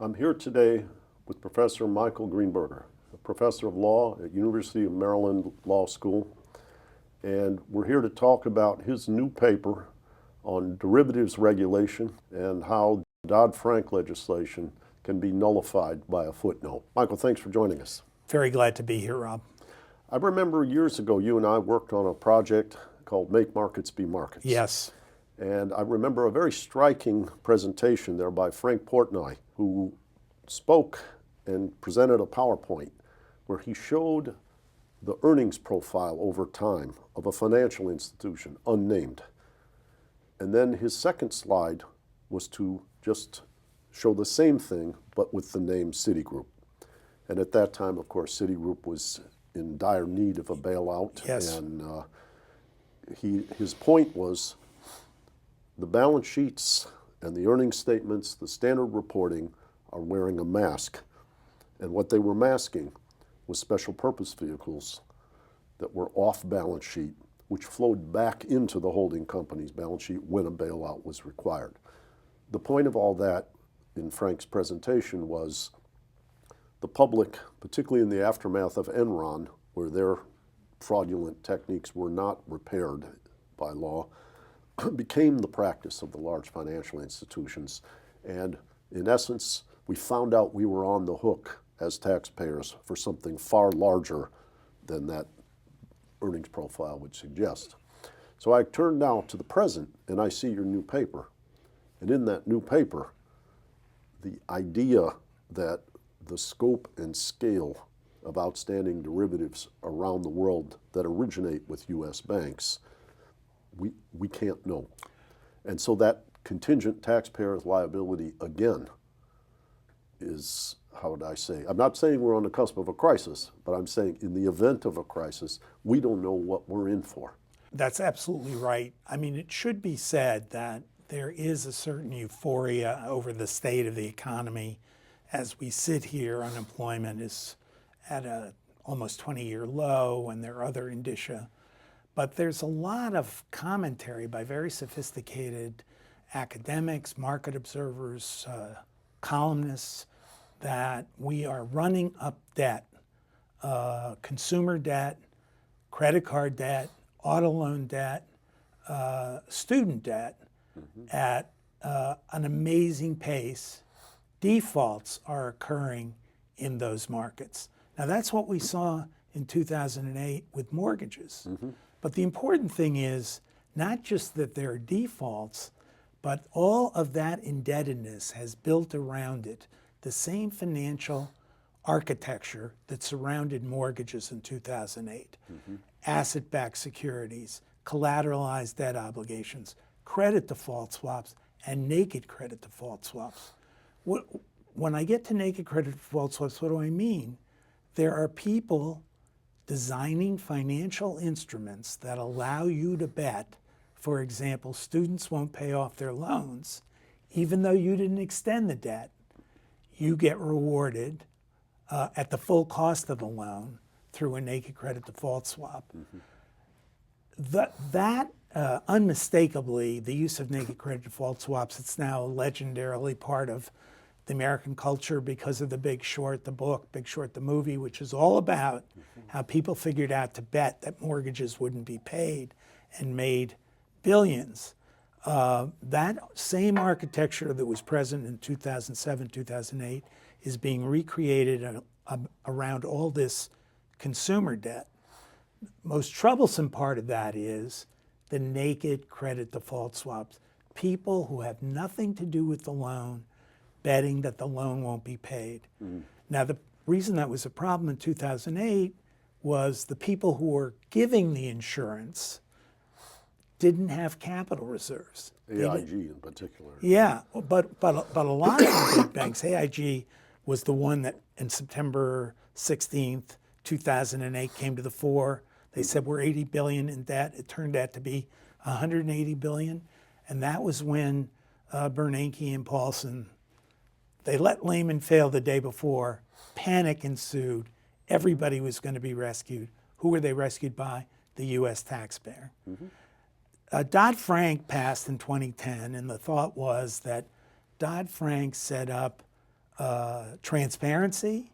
I'm here today with Professor Michael Greenberger, a professor of law at University of Maryland Law School, and we're here to talk about his new paper on derivatives regulation and how DoddFrank legislation can be nullified by a footnote. Michael, thanks for joining us. Very glad to be here, Rob. I remember years ago you and I worked on a project called Make Markets Be Markets. Yes. And I remember a very striking presentation there by Frank Portnoy, who spoke and presented a PowerPoint where he showed the earnings profile over time of a financial institution, unnamed. And then his second slide was to just show the same thing, but with the name Citigroup. And at that time, of course, Citigroup was in dire need of a bailout. Yes. And his point was the balance sheets and the earnings statements, the standard reporting, are wearing a mask. And what they were masking was special purpose vehicles that were off balance sheet, which flowed back into the holding company's balance sheet when a bailout was required. The point of all that in Frank's presentation was the public, particularly in the aftermath of Enron, where their fraudulent techniques were not repaired by law, became the practice of the large financial institutions. And in essence, we found out we were on the hook as taxpayers for something far larger than that earnings profile would suggest. So I turn now to the present and I see your new paper. And in that new paper, the idea that the scope and scale of outstanding derivatives around the world that originate with U.S. banks, we can't know. And so that contingent taxpayers liability, again, is, how would I say, I'm not saying we're on the cusp of a crisis, but I'm saying in the event of a crisis, we don't know what we're in for. That's absolutely right. I mean, it should be said that there is a certain euphoria over the state of the economy. As we sit here, unemployment is at a almost 20-year low, and there are other indicia. But there's a lot of commentary by very sophisticated academics, market observers, columnists, that we are running up debt, consumer debt, credit card debt, auto loan debt, student debt, at an amazing pace. Defaults are occurring in those markets. Now that's what we saw in 2008 with mortgages. But the important thing is not just that there are defaults, but all of that indebtedness has built around it the same financial architecture that surrounded mortgages in 2008. Asset-backed securities, collateralized debt obligations, credit default swaps, and naked credit default swaps. When I get to naked credit default swaps, what do I mean? There are people designing financial instruments that allow you to bet, for example, students won't pay off their loans, even though you didn't extend the debt. You get rewarded at the full cost of the loan through a naked credit default swap. Unmistakably, the use of naked credit default swaps, it's now legendarily part of the American culture because of The Big Short, the book, Big Short, the movie, which is all about how people figured out to bet that mortgages wouldn't be paid and made billions. That same architecture that was present in 2007, 2008 is being recreated around all this consumer debt. Most troublesome part of that is the naked credit default swaps. People who have nothing to do with the loan betting that the loan won't be paid. Now, the reason that was a problem in 2008 was the people who were giving the insurance didn't have capital reserves. AIG in particular. Yeah, but a lot of the big banks, AIG was the one that in September 16th, 2008 came to the fore. They said we're 80 billion in debt. It turned out to be 180 billion. And that was when Bernanke and Paulson, they let Lehman fail the day before. Panic ensued. Everybody was going to be rescued. Who were they rescued by? The U.S. taxpayer. Dodd-Frank passed in 2010, and the thought was that Dodd-Frank set up transparency,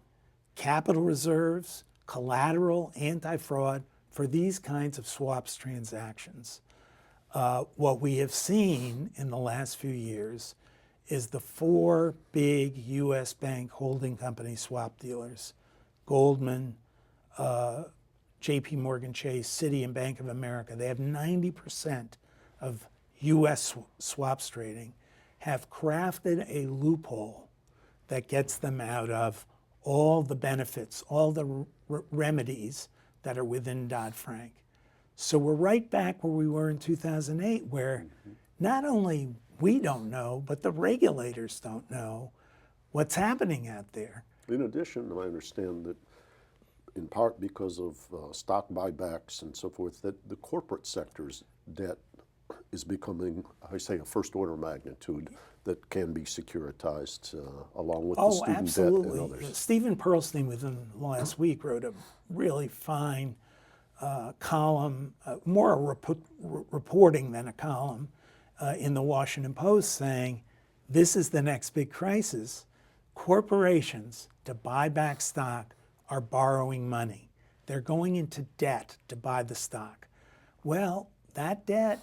capital reserves, collateral, anti-fraud for these kinds of swaps transactions. What we have seen in the last few years is the four big U.S. bank holding company swap dealers, Goldman, J.P. Morgan Chase, Citi, and Bank of America. They have 90% of U.S. swaps trading, have crafted a loophole that gets them out of all the benefits, all the remedies that are within Dodd-Frank. So we're right back where we were in 2008, where not only we don't know, but the regulators don't know what's happening out there. In addition, I understand that in part because of stock buybacks and so forth, that the corporate sector's debt is becoming, I say, a first-order magnitude that can be securitized along with the student debt and others. Stephen Pearlstein within last week wrote a really fine column, more a reporting than a column, in the Washington Post saying, this is the next big crisis. Corporations, to buy back stock, are borrowing money. They're going into debt to buy the stock. Well, that debt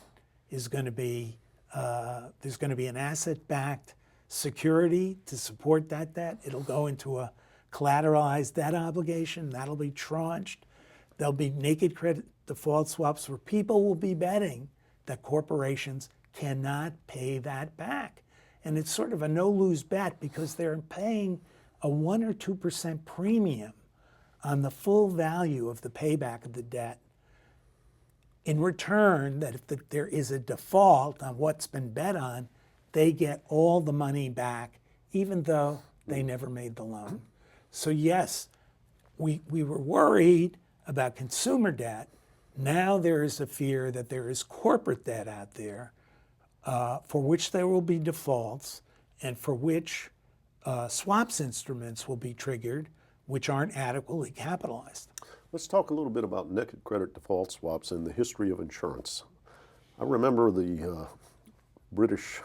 is going to be, there's going to be an asset-backed security to support that debt. It'll go into a collateralized debt obligation. That'll be tranched. There'll be naked credit default swaps where people will be betting that corporations cannot pay that back. And it's sort of a no-lose bet because they're paying a 1 or 2% premium on the full value of the payback of the debt. In return, that if there is a default on what's been bet on, they get all the money back, even though they never made the loan. So yes, we were worried about consumer debt. Now there is a fear that there is corporate debt out there for which there will be defaults and for which swaps instruments will be triggered, which aren't adequately capitalized. Let's talk a little bit about naked credit default swaps and the history of insurance. I remember the British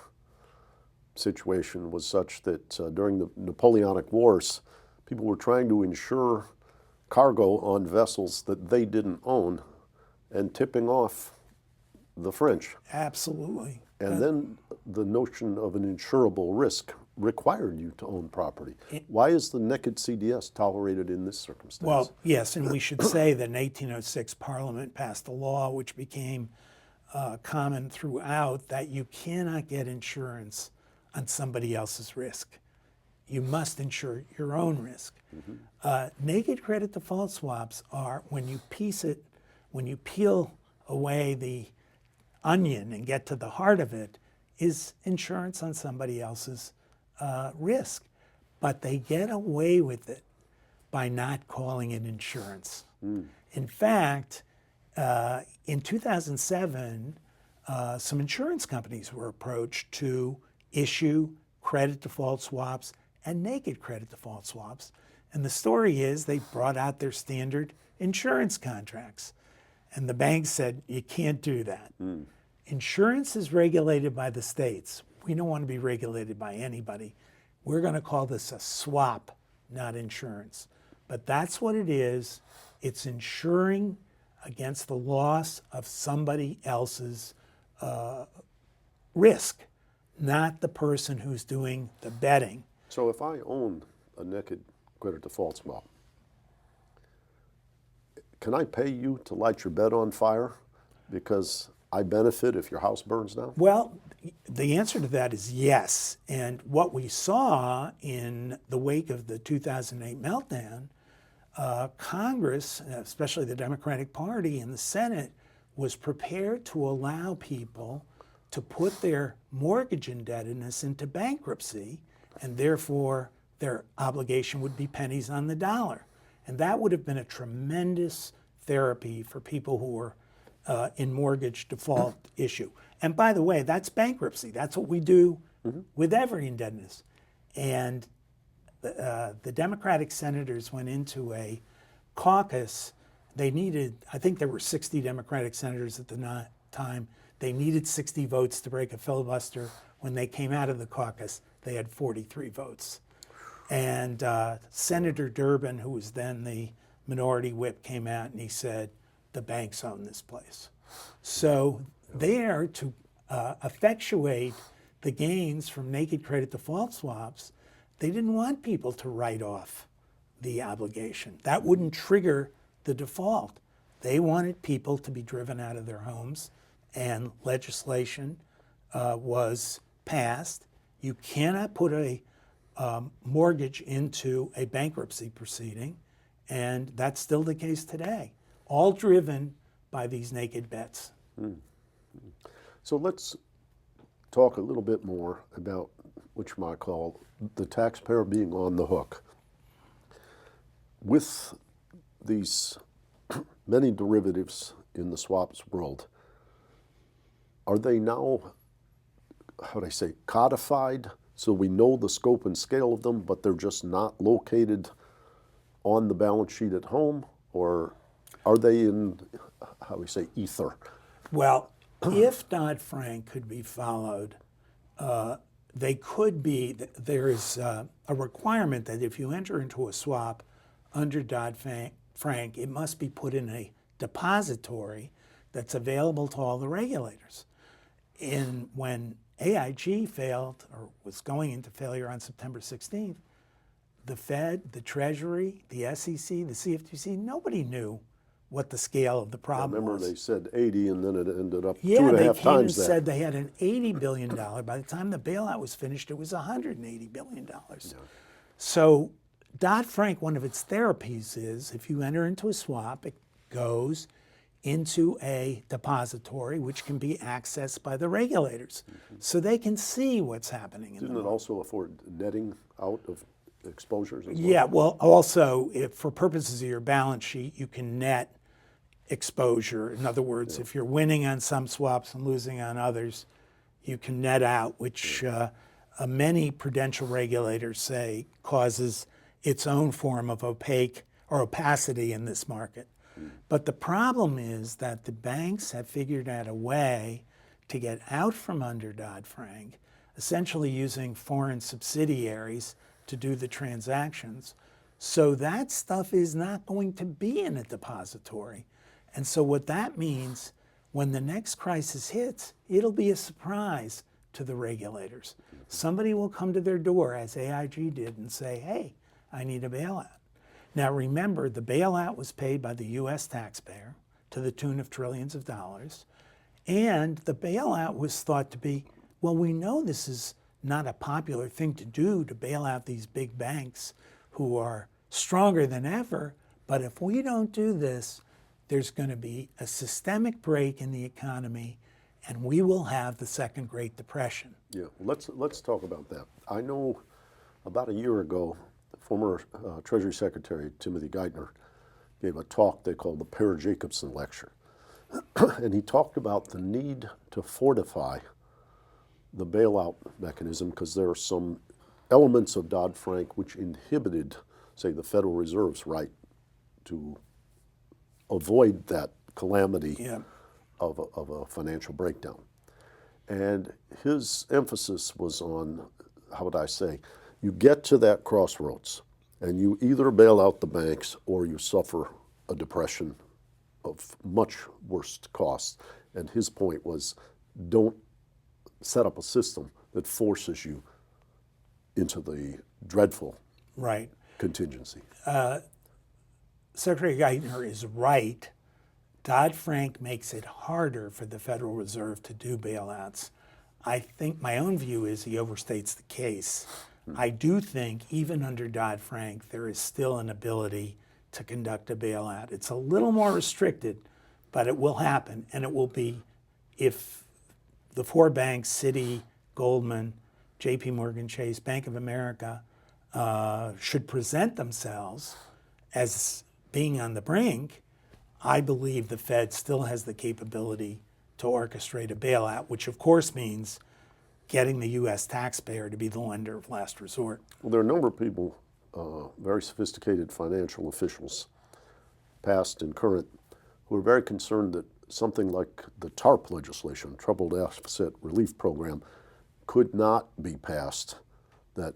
situation was such that during the Napoleonic Wars, people were trying to insure cargo on vessels that they didn't own and tipping off the French. Absolutely. And then the notion of an insurable risk required you to own property. Why is the naked CDS tolerated in this circumstance? Well, yes, and we should say that in 1806 Parliament passed a law which became common throughout that you cannot get insurance on somebody else's risk. You must insure your own risk. Naked credit default swaps are when you peel away the onion and get to the heart of it, is insurance on somebody else's risk. But they get away with it by not calling it insurance. In fact, in 2007, some insurance companies were approached to issue credit default swaps and naked credit default swaps. And the story is they brought out their standard insurance contracts. And the bank said, you can't do that. Insurance is regulated by the states. We don't want to be regulated by anybody. We're going to call this a swap, not insurance. But that's what it is. It's insuring against the loss of somebody else's risk, not the person who's doing the betting. So if I own a naked credit default swap, can I pay you to light your bed on fire because I benefit if your house burns down? Well, the answer to that is yes. And what we saw in the wake of the 2008 meltdown, Congress, especially the Democratic Party and the Senate, was prepared to allow people to put their mortgage indebtedness into bankruptcy, and therefore their obligation would be pennies on the dollar. And that would have been a tremendous therapy for people who were in mortgage default issue. And by the way, that's bankruptcy. That's what we do with every indebtedness. And the Democratic senators went into a caucus. They needed, I think there were 60 Democratic senators at the time. They needed 60 votes to break a filibuster. When they came out of the caucus, they had 43 votes. And Senator Durbin, who was then the minority whip, came out and he said, the banks own this place. So there, to effectuate the gains from naked credit default swaps, they didn't want people to write off the obligation. That wouldn't trigger the default. They wanted people to be driven out of their homes, and legislation was passed. You cannot put a mortgage into a bankruptcy proceeding, and that's still the case today, all driven by these naked bets. So let's talk a little bit more about what you might call the taxpayer being on the hook. With these many derivatives in the swaps world, are they now, how do I say, codified so we know the scope and scale of them, but they're just not located on the balance sheet at home? Or are they in, how do we say, ether? Well, if Dodd-Frank could be followed, they could be, there is a requirement that if you enter into a swap under Dodd-Frank, it must be put in a depository that's available to all the regulators. When AIG failed, or was going into failure on September 16th, the Fed, the Treasury, the SEC, the CFTC, nobody knew what the scale of the problem Remember was. they said 80 and then it ended up Yeah, 2.5 they came and times that. said they had an $80 billion. By the time the bailout was finished, it was $180 billion. So Dodd-Frank, one of its therapies is if you enter into a swap, it goes into a depository which can be accessed by the regulators. So they can see what's happening in the Didn't it also afford netting out of exposures as well? Yeah, well, also, if for purposes of your balance sheet, you can net exposure. In other words, if you're winning on some swaps and losing on others, you can net out, which many prudential regulators say causes its own form of opacity in this market. But the problem is that the banks have figured out a way to get out from under Dodd-Frank, essentially using foreign subsidiaries to do the transactions. So that stuff is not going to be in a depository. And so what that means, when the next crisis hits, it'll be a surprise to the regulators. Somebody will come to their door, as AIG did, and say, hey, I need a bailout. Now remember, the bailout was paid by the US taxpayer to the tune of trillions of dollars. And the bailout was thought to be, well, we know this is not a popular thing to do, to bail out these big banks who are stronger than ever, but if we don't do this, there's going to be a systemic break in the economy, and we will have the second Great Depression. Yeah, let's talk about that. I know about a year ago, former Treasury Secretary Timothy Geithner gave a talk they called the Parr-Jacobson Lecture. And he talked about the need to fortify the bailout mechanism because there are some elements of Dodd-Frank which inhibited, say, the Federal Reserve's right to avoid that calamity of a financial breakdown. And his emphasis was on, how would I say, you get to that crossroads and you either bail out the banks or you suffer a depression of much worse costs. And his point was, don't set up a system that forces you into the dreadful contingency. Secretary Geithner is right. Dodd-Frank makes it harder for the Federal Reserve to do bailouts. I think my own view is he overstates the case. I do think even under Dodd-Frank, there is still an ability to conduct a bailout. It's a little more restricted, but it will happen, and it will be if the four banks, Citi, Goldman, JP Morgan Chase, Bank of America, should present themselves as being on the brink. I believe the Fed still has the capability to orchestrate a bailout, which of course means getting the U.S. taxpayer to be the lender of last resort. Well, there are a number of people, very sophisticated financial officials, past and current, who are very concerned that something like the TARP legislation, Troubled Asset Relief Program, could not be passed, that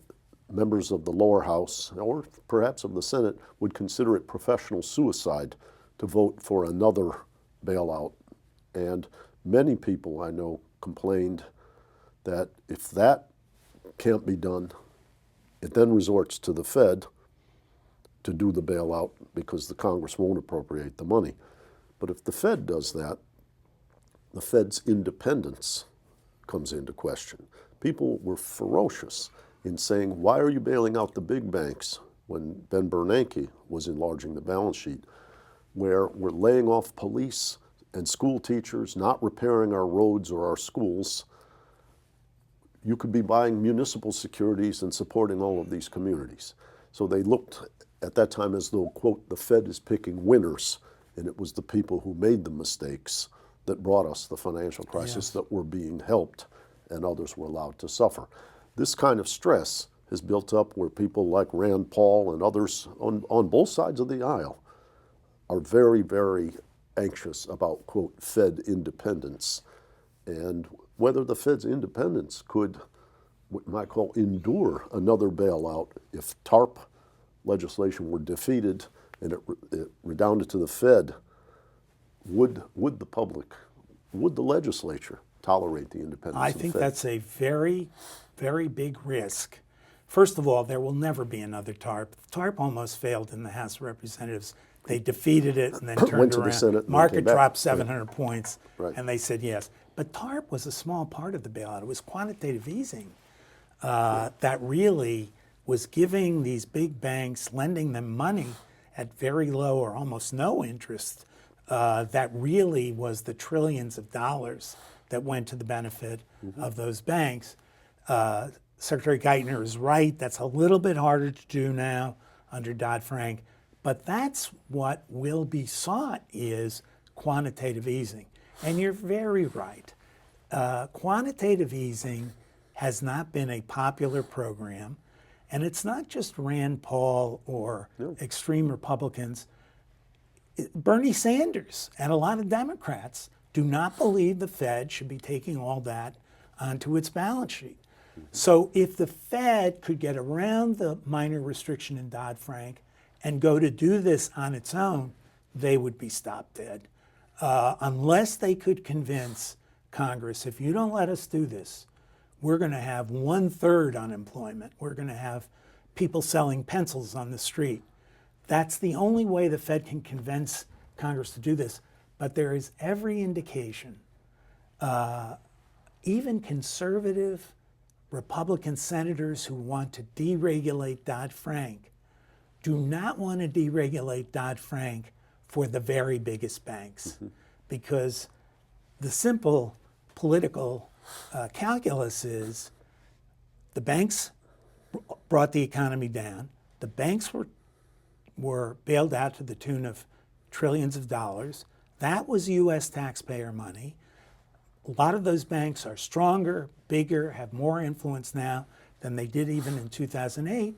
members of the lower house, or perhaps of the Senate, would consider it professional suicide to vote for another bailout. And many people I know complained that if that can't be done, it then resorts to the Fed to do the bailout because the Congress won't appropriate the money. But if the Fed does that, the Fed's independence comes into question. People were ferocious in saying, why are you bailing out the big banks when Ben Bernanke was enlarging the balance sheet, where we're laying off police and school teachers, not repairing our roads or our schools. You could be buying municipal securities and supporting all of these communities. So they looked at that time as though, quote, the Fed is picking winners, and it was the people who made the mistakes that brought us the financial crisis that were being helped and others were allowed to suffer. This kind of stress has built up where people like Rand Paul and others on both sides of the aisle are very, very anxious about, quote, Fed independence, and whether the Fed's independence could, what you might call, endure another bailout if TARP legislation were defeated and it redounded to the Fed. Would the public, would the legislature tolerate the independence I of the think Fed? that's a very, very big risk. First of all, there will never be another TARP. TARP almost failed in the House of Representatives. They defeated it and then turned Went to around. the Senate and then Market came back. dropped 700 points, Right. and they said yes. But TARP was a small part of the bailout. It was quantitative easing that really was giving these big banks, lending them money at very low or almost no interest. That really was the trillions of dollars that went to the benefit of those banks. Secretary Geithner is right. That's a little bit harder to do now under Dodd-Frank. But that's what will be sought is quantitative easing. And you're very right. Quantitative easing has not been a popular program. And it's not just Rand Paul or extreme Republicans. Bernie Sanders and a lot of Democrats do not believe the Fed should be taking all that onto its balance sheet. So if the Fed could get around the minor restriction in Dodd-Frank and go to do this on its own, they would be stopped dead. Unless they could convince Congress, if you don't let us do this, we're going to have 1/3 unemployment. We're going to have people selling pencils on the street. That's the only way the Fed can convince Congress to do this. But there is every indication, even conservative Republican senators who want to deregulate Dodd-Frank do not want to deregulate Dodd-Frank for the very biggest banks, because the simple political calculus is the banks brought the economy down. The banks were bailed out to the tune of trillions of dollars. That was U.S. taxpayer money. A lot of those banks are stronger, bigger, have more influence now than they did even in 2008.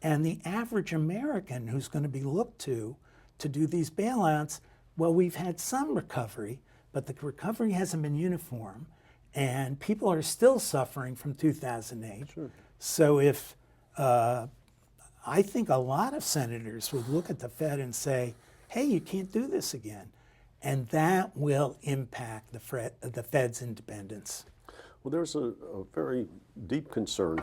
And the average American who's going to be looked to do these bailouts, well, we've had some recovery, but the recovery hasn't been uniform. And people are still suffering from 2008. Sure. So if I think a lot of senators would look at the Fed and say, hey, you can't do this again. And that will impact the Fed's independence. Well, there's a very deep concern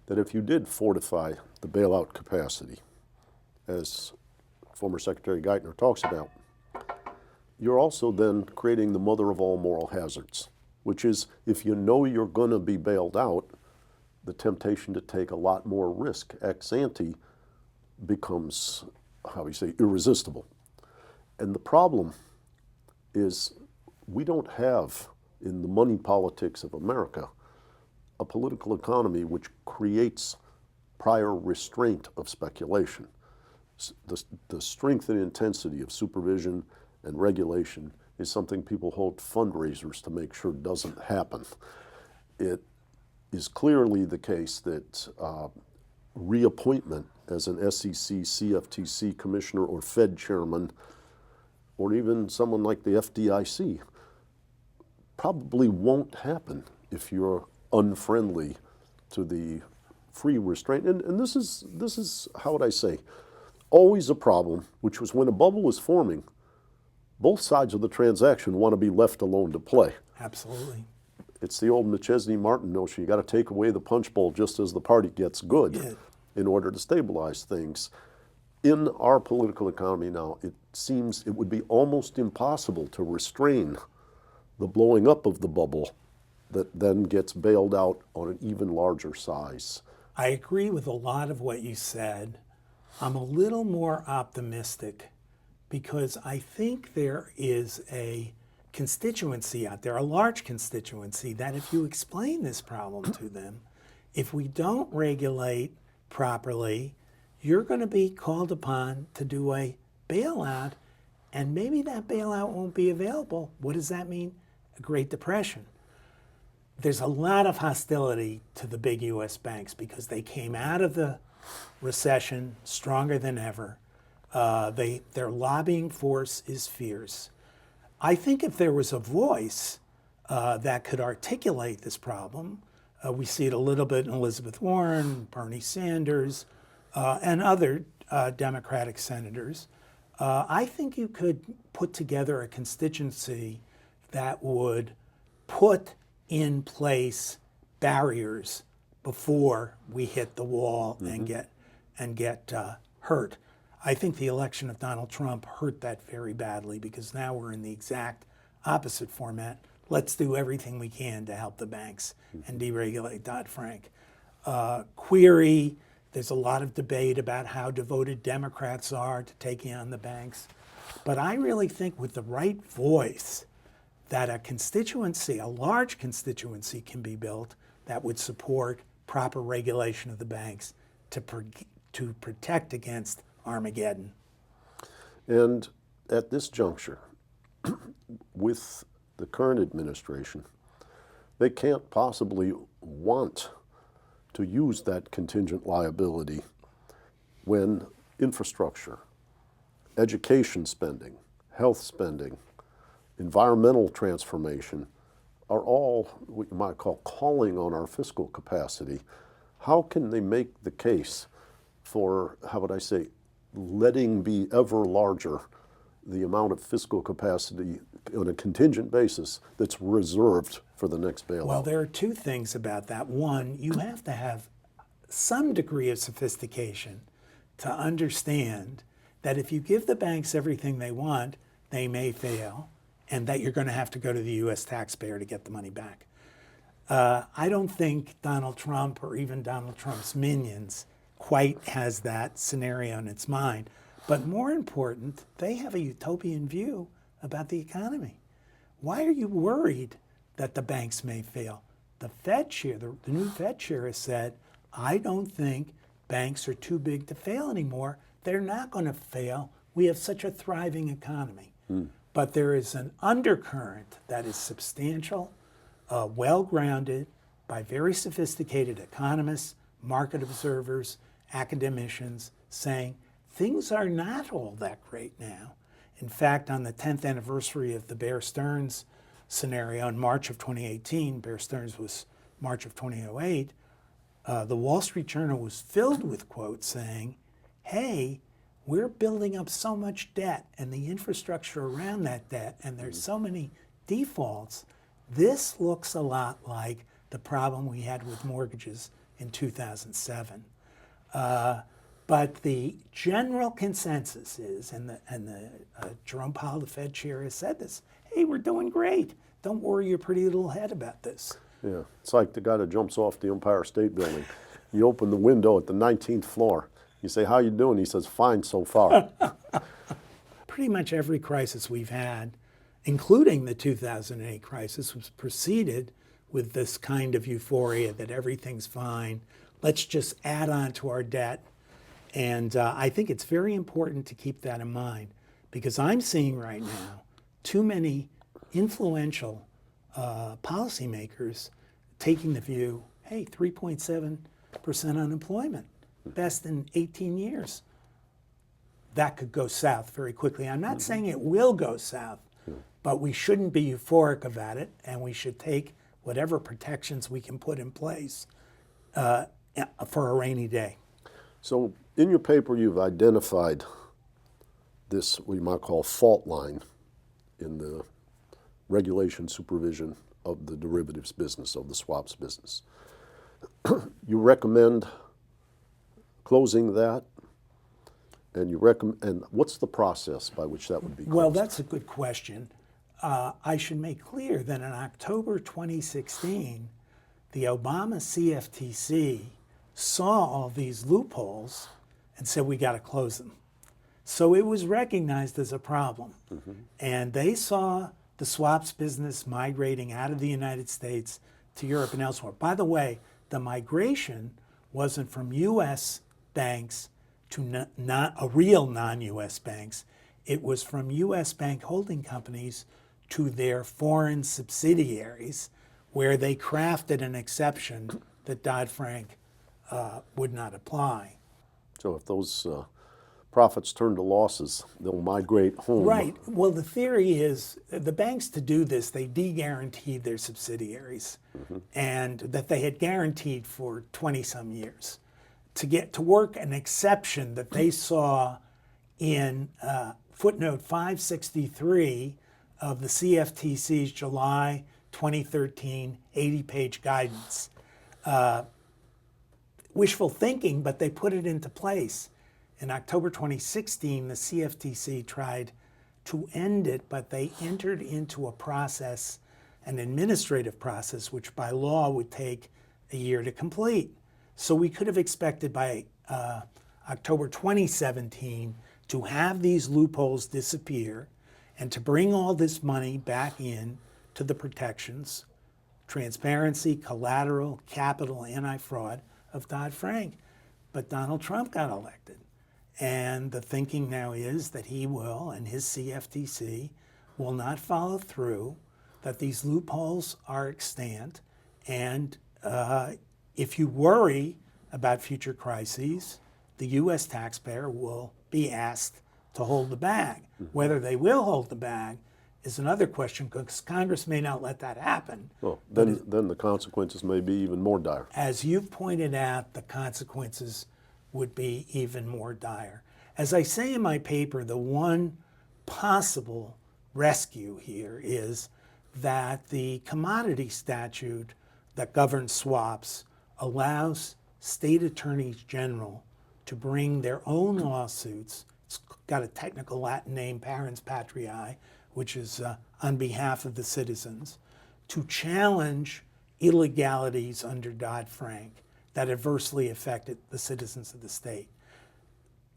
that if you did fortify the bailout capacity, as former Secretary Geithner talks about, you're also then creating the mother of all moral hazards, which is if you know you're going to be bailed out, the temptation to take a lot more risk ex ante becomes, how we say, irresistible. And the problem is we don't have, in the money politics of America, a political economy which creates prior restraint of speculation. The strength and intensity of supervision and regulation is something people hold fundraisers to make sure doesn't happen. It is clearly the case that reappointment as an SEC, CFTC commissioner or Fed chairman, or even someone like the FDIC, probably won't happen if you're unfriendly to the free restraint. And this is, how would I say, always a problem, which was when a bubble is forming, both sides of the transaction want to be left alone to play. Absolutely. It's the old McChesney-Martin notion. You got to take away the punch bowl just as the party gets good Yeah. in order to stabilize things. In our political economy now, it seems it would be almost impossible to restrain the blowing up of the bubble that then gets bailed out on an even larger size. I agree with a lot of what you said. I'm a little more optimistic because I think there is a constituency out there, a large constituency, that if you explain this problem to them, if we don't regulate properly, you're going to be called upon to do a bailout, and maybe that bailout won't be available. What does that mean? A Great Depression. There's a lot of hostility to the big U.S. banks because they came out of the recession stronger than ever. Their lobbying force is fierce. I think if there was a voice that could articulate this problem, we see it a little bit in Elizabeth Warren, Bernie Sanders, and other Democratic senators, I think you could put together a constituency that would put in place barriers before we hit the wall and get hurt. I think the election of Donald Trump hurt that very badly because now we're in the exact opposite format. Let's do everything we can to help the banks and deregulate DoddFrank. Query, there's a lot of debate about how devoted Democrats are to taking on the banks. But I really think with the right voice that a constituency, a large constituency can be built that would support proper regulation of the banks to protect against Armageddon. And at this juncture, with the current administration, they can't possibly want to use that contingent liability when infrastructure, education spending, health spending, environmental transformation are all what you might call calling on our fiscal capacity. How can they make the case for, how would I say, letting be ever larger the amount of fiscal capacity on a contingent basis that's reserved for the next bailout? Well, there are two things about that. One, you have to have some degree of sophistication to understand that if you give the banks everything they want, they may fail, and that you're going to have to go to the U.S. taxpayer to get the money back. I don't think Donald Trump or even Donald Trump's minions quite has that scenario in its mind. But more important, they have a utopian view about the economy. Why are you worried that the banks may fail? The Fed chair, the new Fed chair has said, I don't think banks are too big to fail anymore. They're not going to fail. We have such a thriving economy. But there is an undercurrent that is substantial, well-grounded by very sophisticated economists, market observers, academicians, saying things are not all that great now. In fact, on the 10th anniversary of the Bear Stearns scenario in March of 2018, Bear Stearns was March of 2008, the Wall Street Journal was filled with quotes saying, hey, we're building up so much debt and the infrastructure around that debt, and there's so many defaults. This looks a lot like the problem we had with mortgages in 2007. But the general consensus is, and Jerome Powell, the Fed chair, has said this, hey, we're doing great. Don't worry your pretty little head about this. Yeah, it's like the guy that jumps off the Empire State Building. You open the window at the 19th floor. You say, how you doing? He says, fine so far. Pretty much every crisis we've had, including the 2008 crisis, was preceded with this kind of euphoria that everything's fine. Let's just add on to our debt. And I think it's very important to keep that in mind because I'm seeing right now too many influential policymakers taking the view, hey, 3.7% unemployment, best in 18 years. That could go south very quickly. I'm not saying it will go south, but we shouldn't be euphoric about it, and we should take whatever protections we can put in place for a rainy day. So in your paper, you've identified this, what you might call fault line in the regulation supervision of the derivatives business, of the swaps business. You recommend closing that, and and what's the process by which that would be closed? Well, that's a good question. I should make clear that in October 2016, the Obama CFTC saw all these loopholes and said, we got to close them. So it was recognized as a problem. And they saw the swaps business migrating out of the United States to Europe and elsewhere. By the way, the migration wasn't from U.S. banks to not real non-U.S. banks. It was from U.S. bank holding companies to their foreign subsidiaries, where they crafted an exception that DoddFrank would not apply. So if those profits turn to losses, they'll migrate home. Right. Well, the theory is the banks, to do this, they de-guaranteed their subsidiaries, and that they had guaranteed for 20-some years to get to work an exception that they saw in footnote 563 of the CFTC's July 2013 80-page guidance. Wishful thinking, but they put it into place. In October 2016, the CFTC tried to end it, but they entered into a process, an administrative process, which by law would take a year to complete. So we could have expected by October 2017 to have these loopholes disappear and to bring all this money back in to the protections, transparency, collateral, capital, anti-fraud of Dodd-Frank. But Donald Trump got elected. And the thinking now is that he will, and his CFTC, will not follow through, that these loopholes are extant. And if you worry about future crises, the U.S. taxpayer will be asked to hold the bag. Whether they will hold the bag is another question, because Congress may not let that happen. Well, then the consequences may be even more dire. As you've pointed out, the consequences would be even more dire. As I say in my paper, the one possible rescue here is that the commodity statute that governs swaps allows state attorneys general to bring their own lawsuits. It's got a technical Latin name, parens patriae, which is on behalf of the citizens, to challenge illegalities under Dodd-Frank that adversely affected the citizens of the state.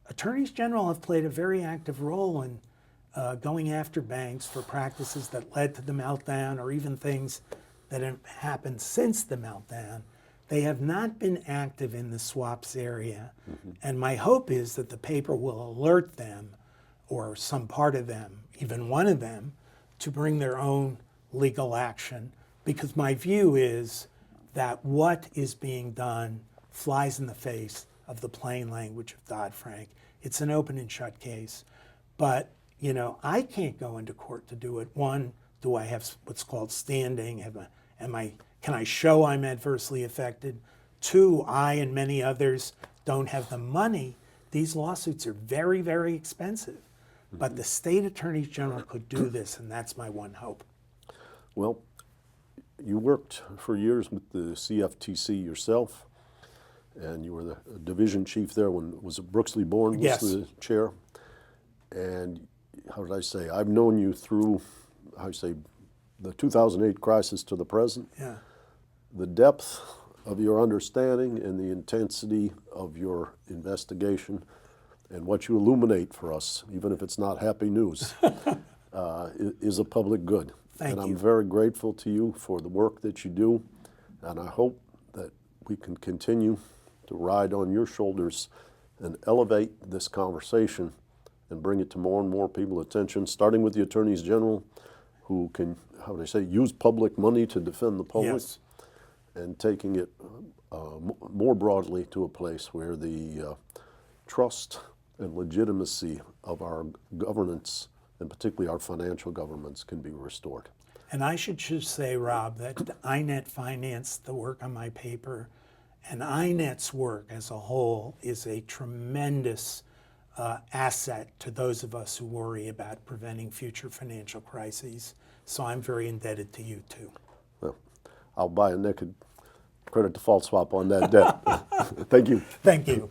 Attorneys general have played a very active role in going after banks for practices that led to the meltdown, or even things that have happened since the meltdown. They have not been active in the swaps area. And my hope is that the paper will alert them, or some part of them, even one of them, to bring their own legal action. Because my view is that what is being done flies in the face of the plain language of Dodd-Frank. It's an open and shut case. But, you know, I can't go into court to do it. One, do I have what's called standing? Can I show I'm adversely affected? Two, I and many others don't have the money. These lawsuits are very, very expensive. But the state attorneys general could do this, and that's my one hope. Well, you worked for years with the CFTC yourself, and you were the division chief there when, was it Brooksley Bourne was Yes. the chair? And how did I say, I've known you through, the 2008 crisis to the present. Yeah. The depth of your understanding and the intensity of your investigation and what you illuminate for us, even if it's not happy news, is a public good. Thank and you. I'm very grateful to you for the work that you do, and I hope that we can continue to ride on your shoulders and elevate this conversation and bring it to more and more people's attention, starting with the attorneys general, who can, use public money to defend the public, Yes. and taking it more broadly to a place where the trust and legitimacy of our governance, and particularly our financial governments, can be restored. And I should just say, Rob, that INET financed the work on my paper, And INET's work as a whole is a tremendous asset to those of us who worry about preventing future financial crises. So I'm very indebted to you too. Well, I'll buy a naked credit default swap on that debt. Thank you. Thank you.